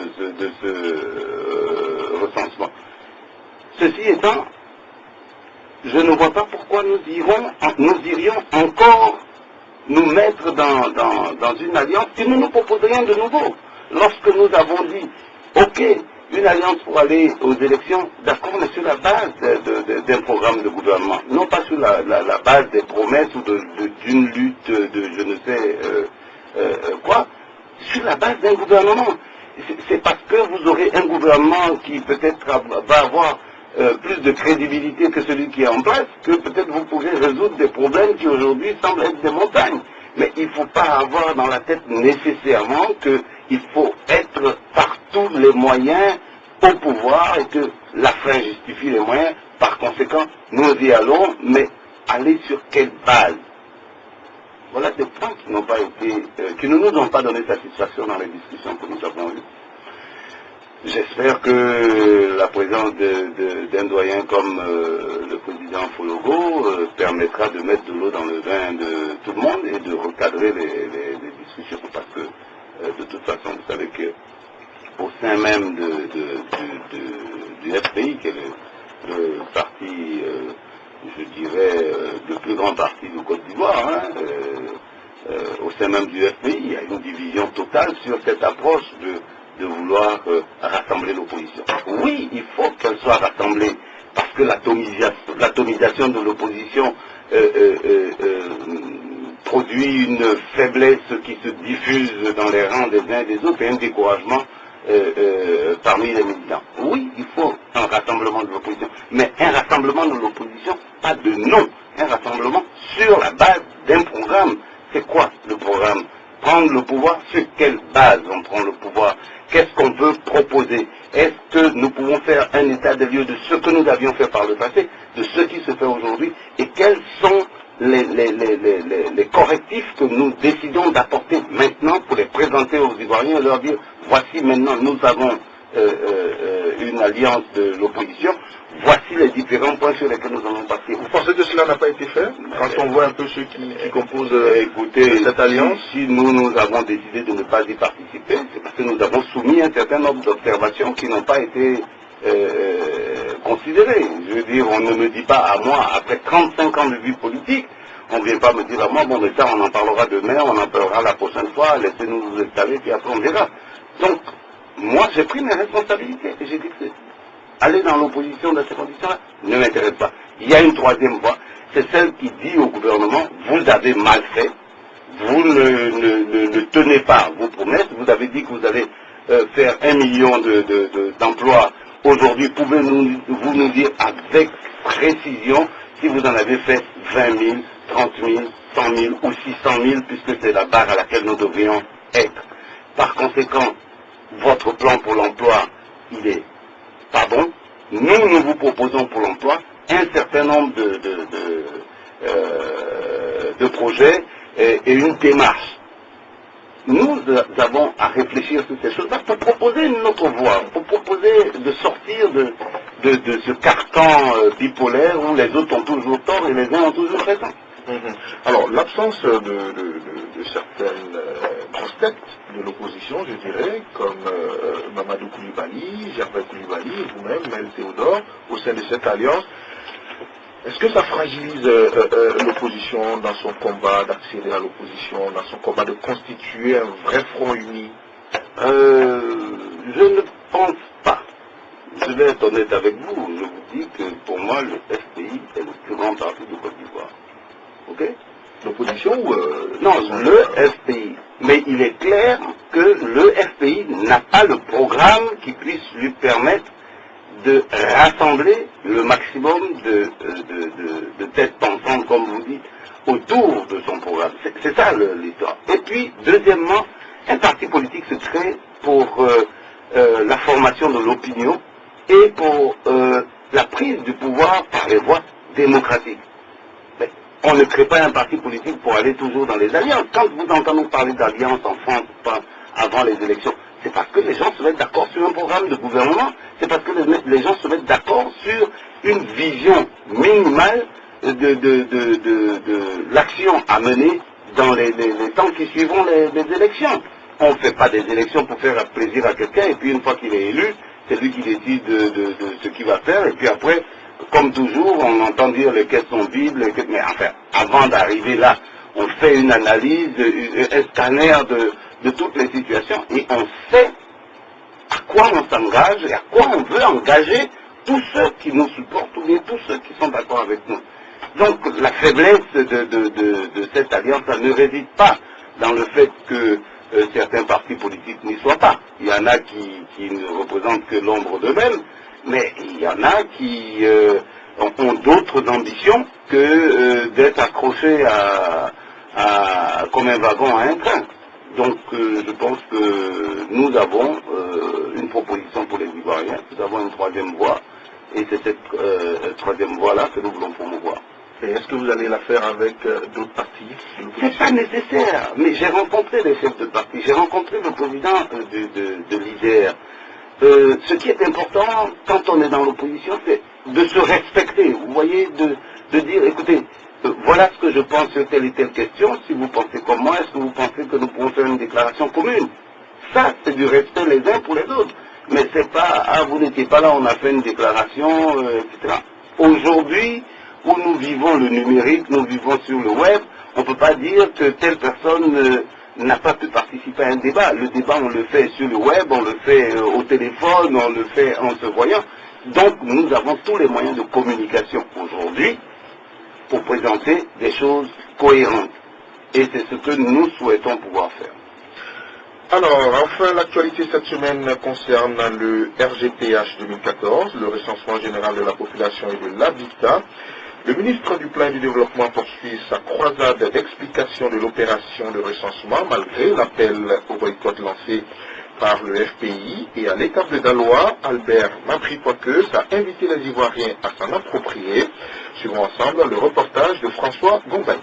recensement. Ceci étant, je ne vois pas pourquoi nous irions encore nous mettre dans une alliance qui ne nous propose rien de nouveau. Lorsque nous avons dit, ok, une alliance pour aller aux élections, d'accord, mais sur la base d'un programme de gouvernement, non pas sur la base des promesses ou d'une lutte de je ne sais quoi, sur la base d'un gouvernement. C'est parce que vous aurez un gouvernement qui peut-être va avoir plus de crédibilité que celui qui est en place, que peut-être vous pourrez résoudre des problèmes qui aujourd'hui semblent être des montagnes. Mais il ne faut pas avoir dans la tête nécessairement qu'il faut être par tous les moyens au pouvoir et que la fin justifie les moyens. Par conséquent, nous y allons, mais aller sur quelle base? Voilà des points qui n'ont pas été, qui ne nous ont pas donné satisfaction dans les discussions que nous avons eues. J'espère que la présence d'un doyen comme le président Fologo permettra de mettre de l'eau dans le vin de tout le monde et de recadrer les discussions, parce que de toute façon, vous savez que au sein même du FPI, qui est le parti, je dirais, le plus grand parti du Côte d'Ivoire, au sein même du FPI, il y a une division totale sur cette approche de vouloir rassembler l'opposition. Oui, il faut qu'elle soit rassemblée, parce que l'atomisation de l'opposition produit une faiblesse qui se diffuse dans les rangs des uns et des autres et un découragement parmi les militants. Oui, il faut un rassemblement de l'opposition, mais un rassemblement de l'opposition, pas de nom, un rassemblement sur la base d'un programme. C'est quoi le programme? Prendre le pouvoir, sur quelle base on prend le pouvoir? Qu'est-ce qu'on veut proposer? Est-ce que nous pouvons faire un état des lieux de ce que nous avions fait par le passé, de ce qui se fait aujourd'hui, et quels sont les correctifs que nous décidons d'apporter maintenant pour les présenter aux Ivoiriens et leur dire, voici maintenant, nous avons une alliance de l'opposition, voici les différents points sur lesquels nous allons passer. Vous pensez que cela n'a pas été fait quand on voit un peu ceux qui composent cette alliance? Si nous avons décidé de ne pas y participer, c'est parce que nous avons soumis un certain nombre d'observations qui n'ont pas été considérées. Je veux dire, on ne me dit pas à moi, après 35 ans de vie politique, on ne vient pas me dire à moi, bon, mais ça, on en parlera demain, on en parlera la prochaine fois, laissez-nous nous installer, puis après on verra. Donc, moi, j'ai pris mes responsabilités et j'ai dit que aller dans l'opposition dans ces conditions-là ne m'intéresse pas. Il y a une troisième voie, c'est celle qui dit au gouvernement, vous avez mal fait, vous ne tenez pas vos promesses, vous avez dit que vous allez faire 1 million d'emplois. Aujourd'hui, pouvez-vous nous dire avec précision si vous en avez fait 20 000, 30 000, 100 000 ou 600 000, puisque c'est la barre à laquelle nous devrions être. Par conséquent, votre plan pour l'emploi, il est pas bon. Nous vous proposons pour l'emploi un certain nombre de projets et une démarche. Nous avons à réfléchir sur ces choses-là pour proposer une autre voie, pour proposer de sortir de ce carcan bipolaire où les autres ont toujours tort et les uns ont toujours raison. Alors, l'absence de certaines grosses têtes de l'opposition, je dirais, comme Mamadou Koulibaly, Gervais Koulibaly, et vous-même, Mel Théodore, au sein de cette alliance, est-ce que ça fragilise l'opposition dans son combat d'accéder à l'opposition, dans son combat de constituer un vrai front uni? Je ne pense pas. Je vais être honnête avec vous. Je vous dis que pour moi, le FPI est le plus grand parti de Côte d'Ivoire. Ok? L'opposition ou non, le FPI. Mais il est clair que le FPI n'a pas le programme qui puisse lui permettre de rassembler le maximum de têtes pensantes, comme vous dites, autour de son programme. C'est ça l'histoire. Et puis, deuxièmement, un parti politique se crée pour la formation de l'opinion et pour la prise du pouvoir par les voies démocratiques. Mais on ne crée pas un parti politique pour aller toujours dans les alliances. Quand vous entendez parler d'alliances en France avant les élections, c'est parce que les gens se mettent d'accord sur un programme de gouvernement, c'est parce que les gens se mettent d'accord sur une vision minimale de l'action à mener dans les temps qui suivront les élections. On ne fait pas des élections pour faire plaisir à quelqu'un et puis une fois qu'il est élu, c'est lui qui décide de ce qu'il va faire et puis après, comme toujours, on entend dire les caisses sont vides, mais enfin, avant d'arriver là, on fait une analyse, un scanner de toutes les situations et on sait à quoi on s'engage et à quoi on veut engager tous ceux qui nous supportent ou bien tous ceux qui sont d'accord avec nous. Donc la faiblesse de cette alliance, ça ne réside pas dans le fait que certains partis politiques n'y soient pas. Il y en a qui ne représentent que l'ombre d'eux-mêmes, mais il y en a qui ont d'autres ambitions que d'être accrochés comme un wagon à un train. Donc je pense que nous avons une proposition pour les Ivoiriens, nous avons une troisième voie, et c'est cette troisième voie-là que nous voulons promouvoir. Et est-ce que vous allez la faire avec d'autres partis? C'est pas nécessaire, mais j'ai rencontré les chefs de parti, j'ai rencontré le président de l'IDR. Ce qui est important quand on est dans l'opposition, c'est de se respecter, vous voyez, de dire, écoutez, voilà ce que je pense sur telle et telle question, si vous pensez comme moi, est-ce que vous pensez que nous pouvons faire une déclaration commune? Ça, c'est du respect les uns pour les autres. Mais c'est pas, ah, vous n'étiez pas là, on a fait une déclaration, etc. Aujourd'hui, où nous vivons le numérique, nous vivons sur le web, on ne peut pas dire que telle personne n'a pas pu participer à un débat. Le débat, on le fait sur le web, on le fait au téléphone, on le fait en se voyant. Donc, nous avons tous les moyens de communication aujourd'hui pour présenter des choses cohérentes. Et c'est ce que nous souhaitons pouvoir faire. Alors, enfin, l'actualité cette semaine concerne le RGPH 2014, le recensement général de la population et de l'habitat. Le ministre du Plan et du Développement poursuit sa croisade d'explication de l'opération de recensement malgré l'appel au boycott lancé par le FPI. Et à l'étape de Daloa, Albert Mabry-Poqueuse a invité les Ivoiriens à s'en approprier. Suivons ensemble le reportage de François Gombani.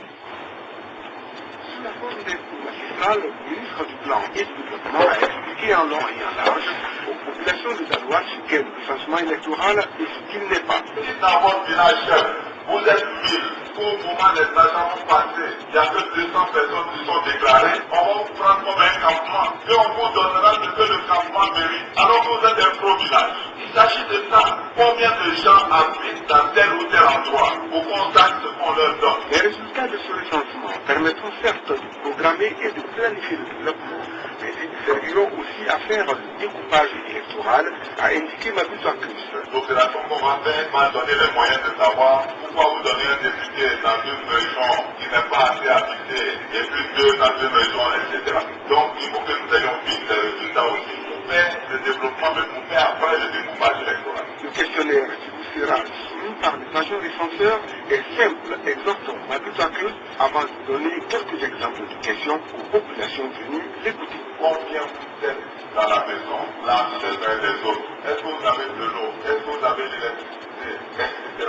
Sous la forme des cours magistrales, le ministre du Plan et du Développement a expliqué en long et en large aux populations de Daloa ce qu'est le recensement électoral et ce qu'il n'est pas. Si dans votre village chef, vous êtes 1000, au moment des agents vont passer, il n'y a que 200 personnes qui sont déclarées, on va vous prendre comme un campement et on vous donnera ce que le campement mérite. Alors vous êtes un pro-village. Il s'agit de ça. Combien de gens habitent dans tel ou tel endroit pour qu'on sache ce qu'on leur donne. Les résultats de ce recensement permettront certes de programmer et de planifier le développement, mais ils serviront aussi à faire le découpage électoral, a indiqué Maboutou Aklus. L'opération qu'on va faire m'a donné les moyens de savoir pourquoi vous donnez un député dans une région qui n'est pas assez habitée et puis deux dans une région, etc. Donc il faut que nous ayons vite les résultats aussi pour faire le développement, mais pour faire après le découpage électoral. Le questionnaire qui vous sera soumis par les agents recenseurs est simple. Exhortons Maboutou Aklus avant de donner quelques exemples de questions aux populations venues l'écouter. Combien vous êtes dans la maison, là, les uns et les autres? Est-ce que vous avez de l'eau? Est-ce que vous avez de l'électricité? Etc.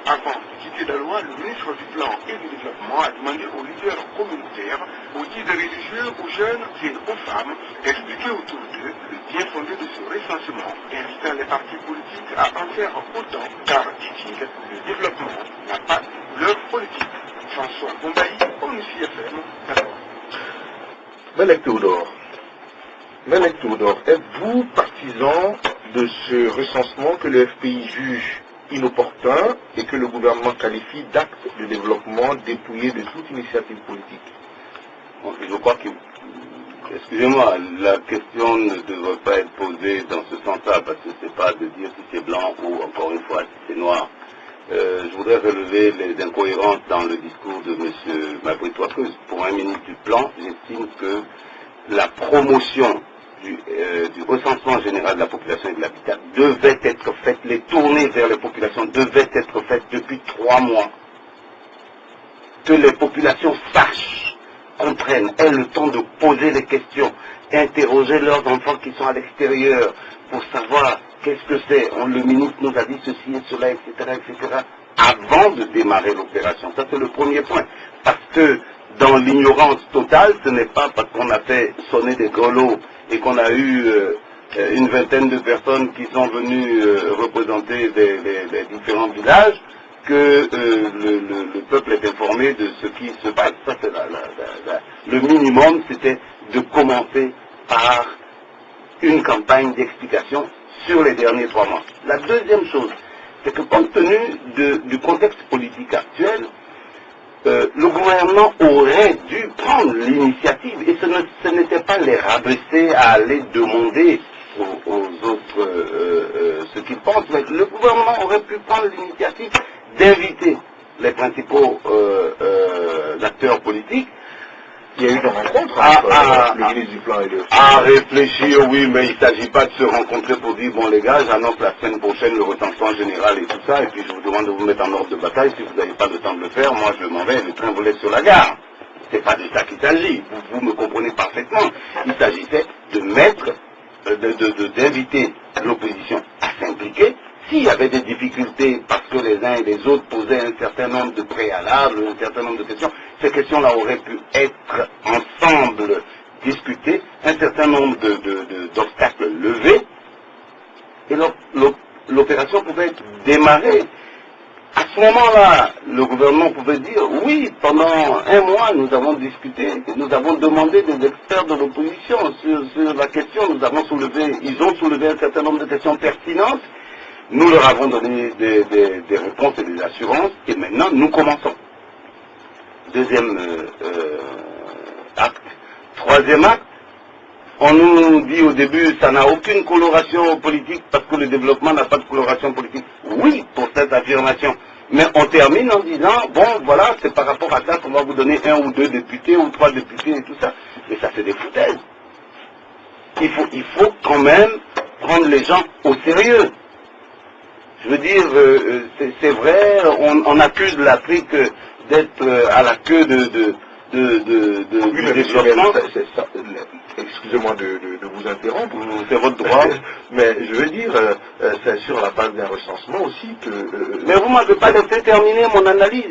Avant de quitter la loi, le ministre du Plan et du Développement a demandé aux leaders communautaires, aux guides religieux, aux jeunes et aux femmes d'expliquer autour d'eux le bien fondé de ce recensement, invitant les partis politiques à en faire autant, car, dit-il, le développement n'a pas de couleur politique. François Bombaï, ONUCI FM, d'accord. Mélèque Théodore, êtes-vous partisan de ce recensement que le FPI juge inopportun et que le gouvernement qualifie d'acte de développement dépouillé de toute initiative politique? Bon, je crois que, excusez-moi, la question ne devrait pas être posée dans ce sens-là, parce que c'est pas de dire si c'est blanc ou, encore une fois, si c'est noir. Je voudrais relever les incohérences dans le discours de M. Maboutou Aklus. Pour un ministre du Plan, j'estime que la promotion du recensement général de la population et de l'habitat devait être faite, les tournées vers les populations devaient être faites depuis 3 mois. Que les populations sachent, comprennent, aient le temps de poser les questions, interroger leurs enfants qui sont à l'extérieur pour savoir qu'est-ce que c'est. Le ministre nous a dit ceci et cela, etc., avant de démarrer l'opération. Ça, c'est le premier point. Parce que dans l'ignorance totale, ce n'est pas parce qu'on a fait sonner des grelots et qu'on a eu une vingtaine de personnes qui sont venues représenter les différents villages que le peuple est informé de ce qui se passe. Ça, c'est le minimum, c'était de commencer par une campagne d'explication sur les derniers 3 mois. La deuxième chose, c'est que compte tenu du contexte politique actuel, le gouvernement aurait dû prendre l'initiative, et ce n'était pas les rabaisser à aller demander aux autres ce qu'ils pensent, mais le gouvernement aurait pu prendre l'initiative d'inviter les principaux acteurs politiques. Il y a eu une rencontre entre le ministre du Plan et le... À réfléchir, oui, mais il ne s'agit pas de se rencontrer pour dire, bon les gars, j'annonce la semaine prochaine le recensement général et tout ça, et puis je vous demande de vous mettre en ordre de bataille, si vous n'avez pas le temps de le faire, moi je m'en vais, le train vous laisse sur la gare. C'est pas de ça qu'il s'agit, vous me comprenez parfaitement. Il s'agissait de mettre, d'inviter l'opposition à s'impliquer. S'il y avait des difficultés parce que les uns et les autres posaient un certain nombre de préalables, un certain nombre de questions, ces questions-là auraient pu être ensemble discutées, un certain nombre d'obstacles levés, et l'opération pouvait être démarrée. À ce moment-là, le gouvernement pouvait dire, oui, pendant 1 mois, nous avons discuté, nous avons demandé des experts de l'opposition sur la question, ils ont soulevé un certain nombre de questions pertinentes. Nous leur avons donné des réponses et des assurances, et maintenant nous commençons. Deuxième acte. Troisième acte, on nous dit au début, ça n'a aucune coloration politique, parce que le développement n'a pas de coloration politique. Oui, pour cette affirmation. Mais on termine en disant, bon, voilà, c'est par rapport à ça qu'on va vous donner 1 ou 2 députés, ou 3 députés, et tout ça. Mais ça, c'est des foutaises. Il faut quand même prendre les gens au sérieux. Je veux dire, c'est vrai, on accuse l'Afrique d'être à la queue du développement. excusez-moi de vous interrompre, C'est votre droit. mais je veux dire, c'est sur la base d'un recensement aussi que... Mais vous ne m'avez pas laissé terminer mon analyse,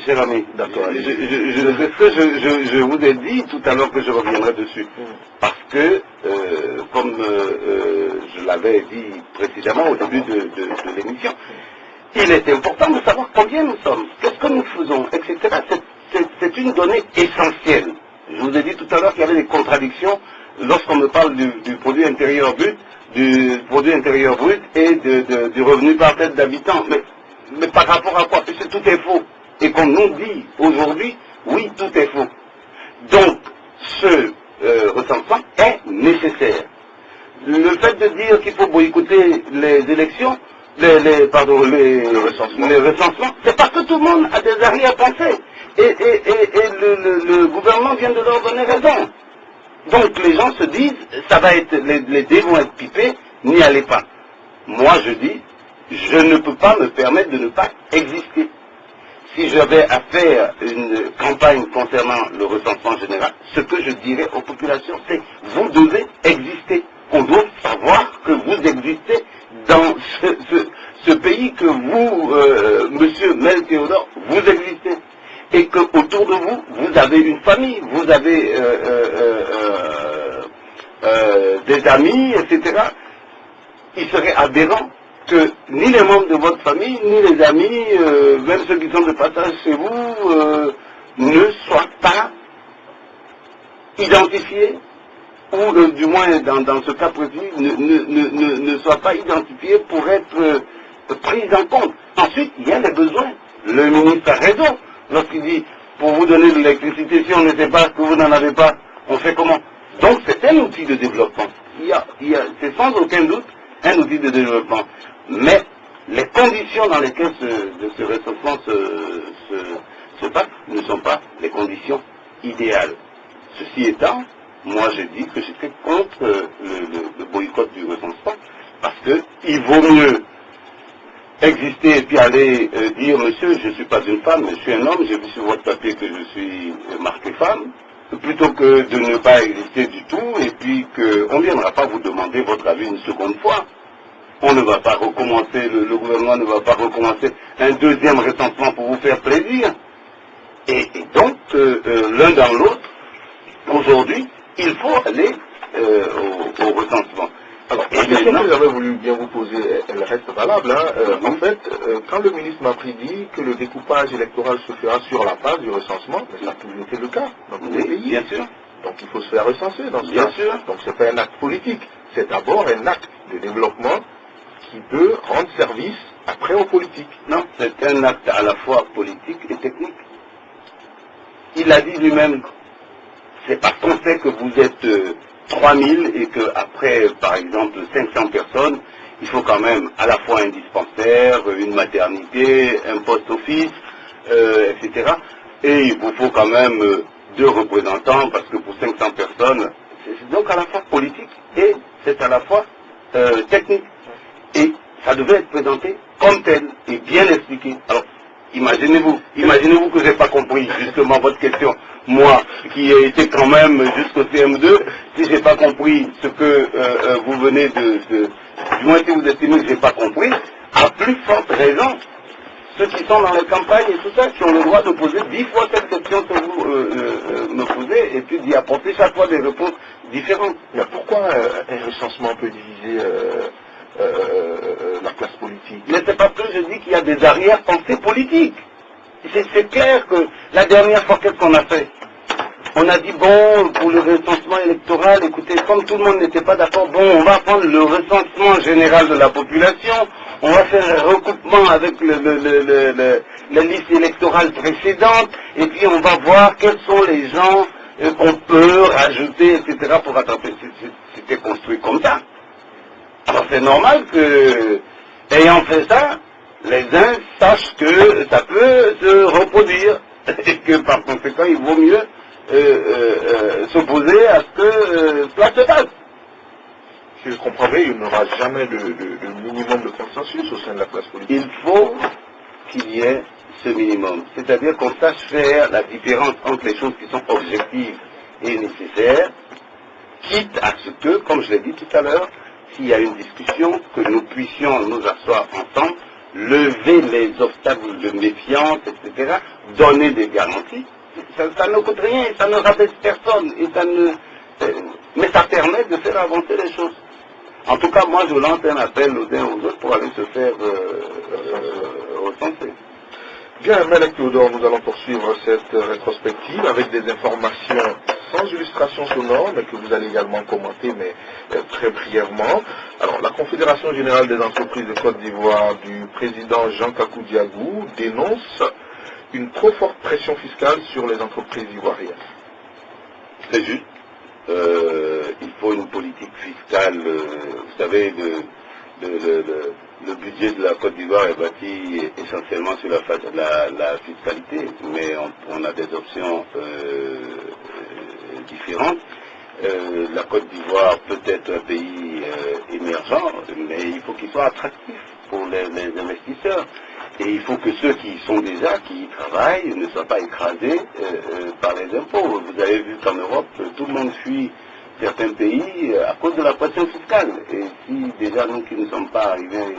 cher ami. D'accord. C'est ce que je vous ai dit tout à l'heure que je reviendrai dessus. Parce que, comme je l'avais dit précédemment au début de l'émission, il est important de savoir combien nous sommes, qu'est-ce que nous faisons, etc. C'est une donnée essentielle. Je vous ai dit tout à l'heure qu'il y avait des contradictions lorsqu'on me parle du produit intérieur brut, et du revenu par tête d'habitant. Mais par rapport à quoi? Puisque tout est faux. Et qu'on nous dit aujourd'hui, oui, tout est faux. Donc, ce recensement est nécessaire. Le fait de dire qu'il faut boycotter les élections, les recensements, c'est parce que tout le monde a des arrière-pensées. Et le gouvernement vient de leur donner raison. Donc les gens se disent, ça va être, les dés vont être pipés, n'y allez pas. Moi je dis, je ne peux pas me permettre de ne pas exister. Si j'avais à faire une campagne concernant le recensement général, ce que je dirais aux populations, c'est vous devez exister. On doit savoir que vous existez dans ce pays que vous, monsieur Mel Théodore, vous existez. Et qu'autour de vous, vous avez une famille, vous avez des amis, etc. Il serait aberrant que ni les membres de votre famille, ni les amis, même ceux qui sont de passage chez vous, ne soient pas identifiés, ou du moins dans ce cas précis, ne soient pas identifiés pour être pris en compte. Ensuite, il y a les besoins. Le ministre a raison lorsqu'il dit, pour vous donner de l'électricité, si on ne sait pas que vous n'en avez pas, on fait comment? Donc c'est un outil de développement. C'est sans aucun doute un outil de développement. Mais les conditions dans lesquelles ce recensement se passe ne sont pas les conditions idéales. Ceci étant, moi je dis que j'étais contre le boycott du recensement, parce qu'il vaut mieux exister et puis aller dire, monsieur, je ne suis pas une femme, je suis un homme, j'ai vu sur votre papier que je suis marqué femme, plutôt que de ne pas exister du tout, et puis qu'on ne viendra pas vous demander votre avis une seconde fois. On ne va pas recommencer, le gouvernement ne va pas recommencer un deuxième recensement pour vous faire plaisir. Et donc, l'un dans l'autre, aujourd'hui, il faut aller au recensement. Alors, la question que j'avais voulu bien vous poser, elle reste valable. En fait, quand le ministre Mapri dit que le découpage électoral se fera sur la base du recensement, mais ça a toujours été le cas dans tous les pays. Bien sûr. Donc il faut se faire recenser dans ce Bien cas. sûr. Donc c'est pas un acte politique, c'est d'abord un acte de développement qui peut rendre service après aux politiques. Non, c'est un acte à la fois politique et technique. Il a dit lui-même, c'est parce qu'on sait que vous êtes 3000 et qu'après, par exemple, 500 personnes, il faut quand même à la fois un dispensaire, une maternité, un post-office, etc. Et il vous faut quand même 2 représentants, parce que pour 500 personnes, c'est donc à la fois politique et c'est à la fois technique. Et ça devait être présenté comme tel et bien expliqué. Alors, imaginez-vous que je n'ai pas compris justement votre question. Moi, qui ai été quand même jusqu'au CM2, si je n'ai pas compris ce que vous venez du moins si vous estimez que je n'ai pas compris, à plus forte raison, ceux qui sont dans les campagnes et tout ça, qui ont le droit de poser 10 fois cette question que vous me posez, et puis d'y apporter chaque fois des réponses différentes. Mais pourquoi un recensement peut diviser la classe politique? Mais c'est parce que je dis qu'il y a des arrière-pensées politiques. C'est clair que la dernière fois, qu'est-ce qu'on a fait? On a dit, bon, pour le recensement électoral, écoutez, comme tout le monde n'était pas d'accord, bon, on va prendre le recensement général de la population, on va faire un recoupement avec la liste électorale précédente, et puis on va voir quels sont les gens qu'on peut rajouter, etc., pour rattraper. C'était construit comme ça. Alors c'est normal que, ayant fait ça, les uns sachent que ça peut se reproduire, et que par conséquent, il vaut mieux s'opposer à ce que cela se passe. Si je comprends bien, il n'y aura jamais de minimum de consensus au sein de la classe politique. Il faut qu'il y ait ce minimum. C'est-à-dire qu'on sache faire la différence entre les choses qui sont objectives et nécessaires, quitte à ce que, comme je l'ai dit tout à l'heure, s'il y a une discussion, que nous puissions nous asseoir ensemble, lever les obstacles de méfiance, etc., donner des garanties. Ça ne coûte rien, ça ne rabaisse personne, et mais ça permet de faire avancer les choses. En tout cas, moi, je lance un appel aux uns aux autres pour aller se faire recenser. Bien, Melek Théodore, nous allons poursuivre cette rétrospective avec des informations sans illustration sonore, mais que vous allez également commenter, mais très brièvement. Alors, la Confédération Générale des Entreprises de Côte d'Ivoire du président Jean Kakou Diagou dénonce une trop forte pression fiscale sur les entreprises ivoiriennes. C'est juste. Il faut une politique fiscale. Vous savez, le budget de la Côte d'Ivoire est bâti essentiellement sur la fiscalité, mais on a des options différentes. La Côte d'Ivoire peut être un pays émergent, mais il faut qu'il soit attractif pour les investisseurs. Et il faut que ceux qui y sont déjà, qui y travaillent, ne soient pas écrasés par les impôts. Vous avez vu qu'en Europe, tout le monde fuit certains pays à cause de la pression fiscale. Et si déjà nous qui ne sommes pas arrivés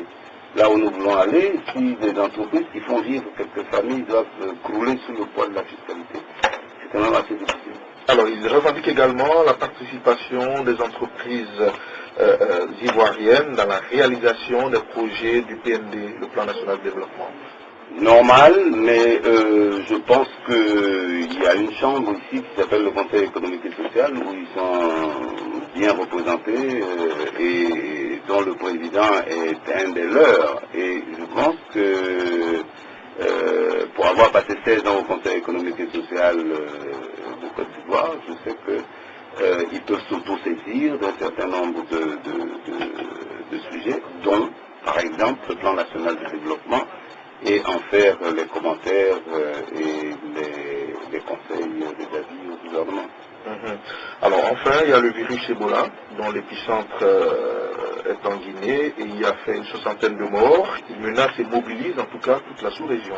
là où nous voulons aller, si des entreprises qui font vivre quelques familles doivent crouler sous le poids de la fiscalité, c'est quand même assez difficile. Alors, ils revendiquent également la participation des entreprises ivoiriennes dans la réalisation des projets du PND, le Plan National de Développement. Normal, mais je pense qu'il y a une chambre ici qui s'appelle le Conseil économique et social où ils sont bien représentés et dont le président est un des leurs. Et je pense que pour avoir passé 16 ans au Conseil économique et social de Côte d'Ivoire, je sais qu'ils peuvent s'auto-saisir d'un certain nombre de sujets, dont par exemple le Plan National de Développement, et en faire les commentaires et les conseils, les avis au gouvernement. Alors enfin, il y a le virus Ebola, dont l'épicentre est en Guinée, et il a fait une 60aine de morts. Il menace et mobilise en tout cas toute la sous-région.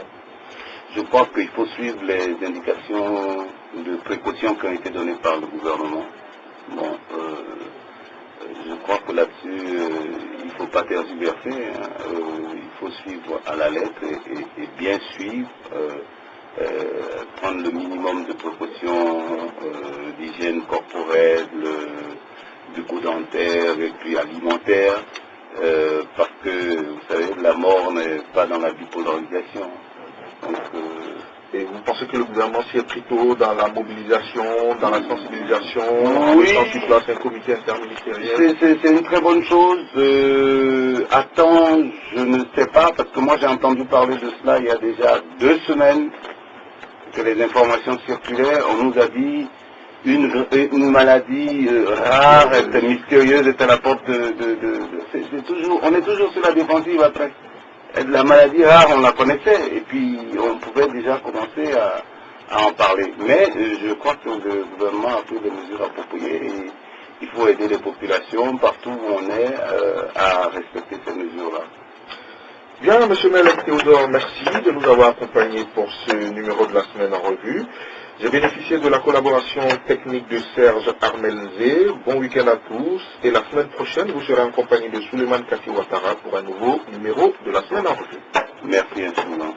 Je crois qu'il faut suivre les indications de précaution qui ont été données par le gouvernement. Bon, je crois que là-dessus, il ne faut pas tergiverser, il faut suivre à la lettre et bien suivre, prendre le minimum de précautions d'hygiène corporelle, bucco-dentaire et puis alimentaire, parce que, vous savez, la mort n'est pas dans la bipolarisation. Donc, et vous pensez que le gouvernement s'y est pris tôt dans la mobilisation, dans la sensibilisation, oui, en mettant en place un comité interministériel? C'est une très bonne chose. Attends, je ne sais pas, parce que moi j'ai entendu parler de cela il y a déjà 2 semaines, que les informations circulaient. On nous a dit une maladie rare, mystérieuse, est à la porte on est toujours sur la défensive après. La maladie rare, on la connaissait, et puis on pouvait déjà commencer à en parler. Mais je crois que le gouvernement a pris des mesures appropriées et il faut aider les populations partout où on est à respecter ces mesures-là. Bien, M. Melek Théodore, merci de nous avoir accompagnés pour ce numéro de la semaine en revue. J'ai bénéficié de la collaboration technique de Serge Armelzé. Bon week-end à tous. Et la semaine prochaine, vous serez en compagnie de Souleymane Kassi Ouattara pour un nouveau numéro de la semaine en revue. Merci infiniment.